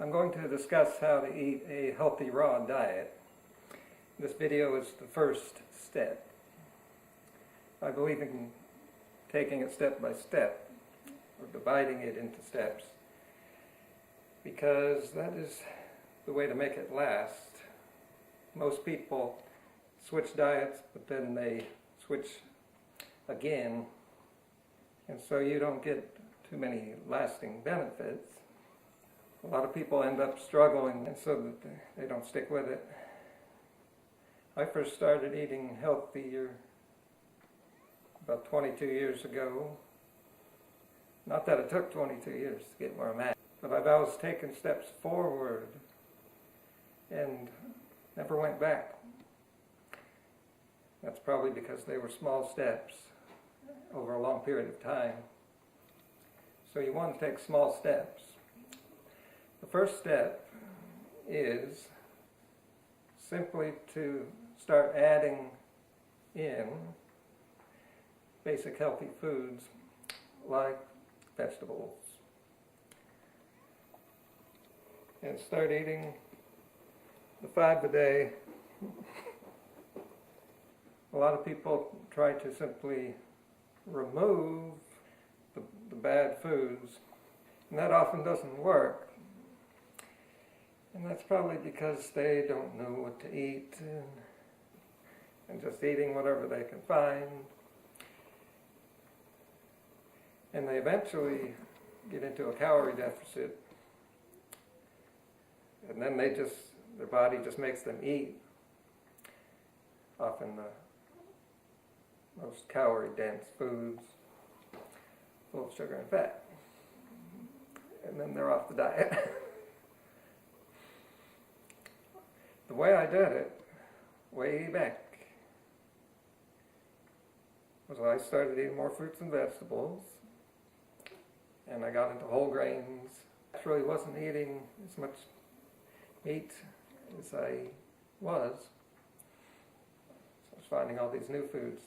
I'm going to discuss how to eat a healthy raw diet. This video is the first step. I believe in taking it step by step, or dividing it into steps, because that is the way to make it last. Most people switch diets, but then they switch again, and so you don't get too many lasting benefits. A lot of people end up struggling, and so that they don't stick with it. I first started eating healthier about 22 years ago. Not that it took 22 years to get where I'm at, but I've always taken steps forward and never went back. That's probably because they were small steps over a long period of time. So you want to take small steps. The first step is simply to start adding in basic healthy foods like vegetables. And start eating the 5 a day. A lot of people try to simply remove the bad foods, and that often doesn't work. And that's probably because they don't know what to eat and just eating whatever they can find. And they eventually get into a calorie deficit, and then their body just makes them eat often the most calorie-dense foods full of sugar and fat. And then they're off the diet. The way I did it, way back, was I started eating more fruits and vegetables, and I got into whole grains. I really wasn't eating as much meat as I was. So I was finding all these new foods.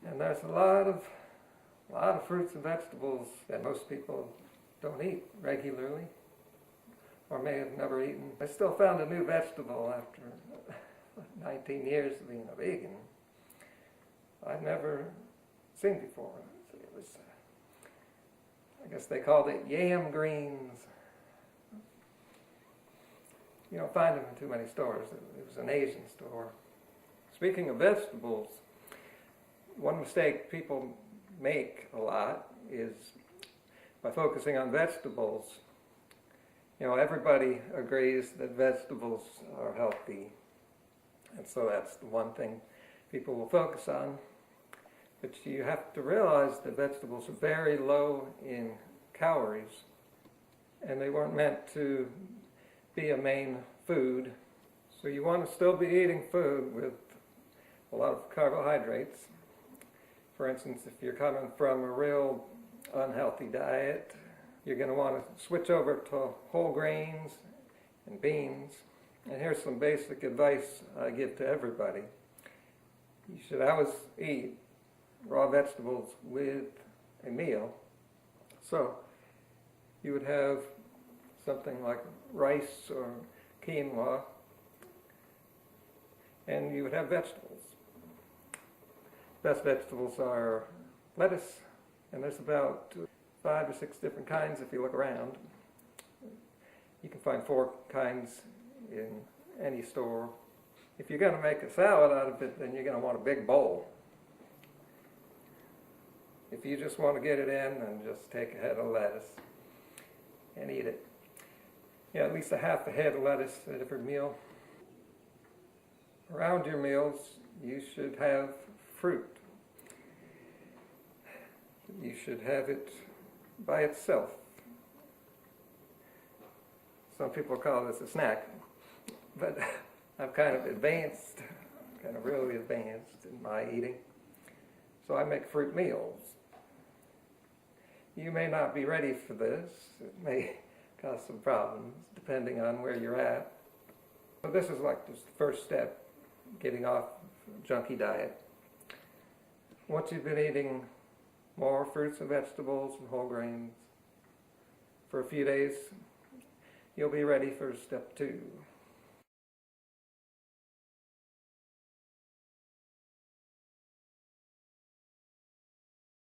And there's a lot of fruits and vegetables that most people don't eat regularly, or may have never eaten. I still found a new vegetable after 19 years of being a vegan I'd never seen before. It was, I guess they called it yam greens. You don't find them in too many stores. It was an Asian store. Speaking of vegetables, one mistake people make a lot is by focusing on vegetables. You know, everybody agrees that vegetables are healthy, and so that's the one thing people will focus on. But you have to realize that vegetables are very low in calories, and they weren't meant to be a main food. So you want to still be eating food with a lot of carbohydrates. For instance, if you're coming from a real unhealthy diet, you're going to want to switch over to whole grains and beans. And here's some basic advice I give to everybody. You should always eat raw vegetables with a meal. So you would have something like rice or quinoa, and you would have vegetables. Best vegetables are lettuce, and there's about 5 or 6 different kinds if you look around. You can find 4 kinds in any store. If you're going to make a salad out of it, then you're going to want a big bowl. If you just want to get it in, and just take a head of lettuce and eat it. Yeah, at least a half a head of lettuce at every meal. Around your meals, you should have fruit. You should have it by itself. Some people call this a snack, but I'm kind of advanced, kind of really advanced in my eating. So I make fruit meals. You may not be ready for this. It may cause some problems depending on where you're at. So this is like just the first step, getting off a junky diet. Once you've been eating more fruits and vegetables and whole grains for a few days, you'll be ready for step 2.